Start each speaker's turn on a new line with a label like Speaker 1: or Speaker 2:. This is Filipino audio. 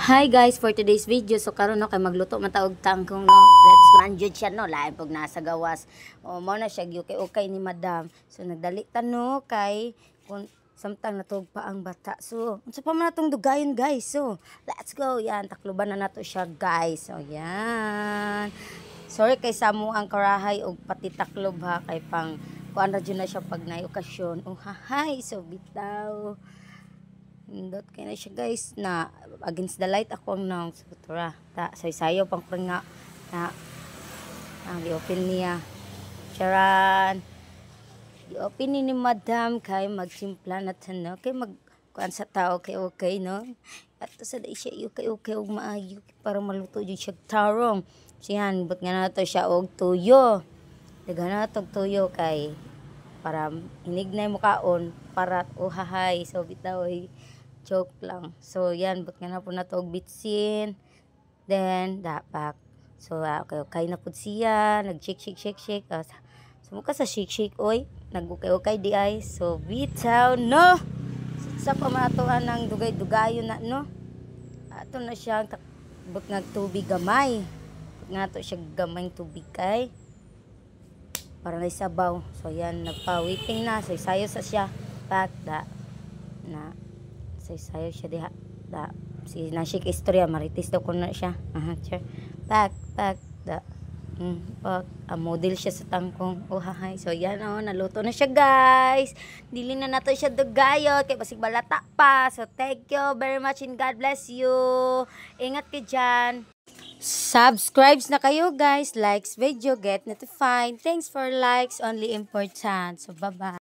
Speaker 1: Hi guys, for today's video, so karon no kay magluto mataog tangkong no. Let's manjud siya no, lain pag nasa gawas. O mo na siya okay ni madam. So nagdali tano kay kung samtang natog pa ang bata. So unsa pa man natong dugayon guys. So let's go. Yan, takluban na nato siya guys. So yan. Sorry kay samo ang karahay og pati taklob ha kay pang kuan ra na siya pag nay okasyon. Oh hahay, so bitaw. Indot kay na siya guys na against the light ako ang nang sutura ta sayo pang nga na ang i-open niya charan i-open ni madam kay magsimpla na tano kay mag kuan sa tao kay okay no ato sa day siya okay og maayo para maluto jud siya tarong siyan but nga nato siya og tuyo daghan nato tuyo kay para hinignay mo kaon para hahay so bitaw joke lang. So, yan. But nga na po na to bitsin. Then, dapak. So, okay na po siya. Nag-shake. So, mukha sa shake. Oy. Nag-okay di ay. So, bitaw. No! Sa pamatuan ng dugay-dugayon na, no? Ato na siya. But nga tubig gamay. But nga to siya gamay tubig kay. Para na isabaw. So, yan. Nagpa-waiting na. So, sayo sa siya. Pak, na. Sayo siya diha da si nasik istorya maritis daw ko na siya sure pak da pak model siya sa tangkong hahay so yan naluto na siya guys dili na nato siya dugayo kay basig balata pa so thank you very much and God bless you ingat ka dyan subscribe na kayo guys likes video get notified thanks for likes only important so bye bye.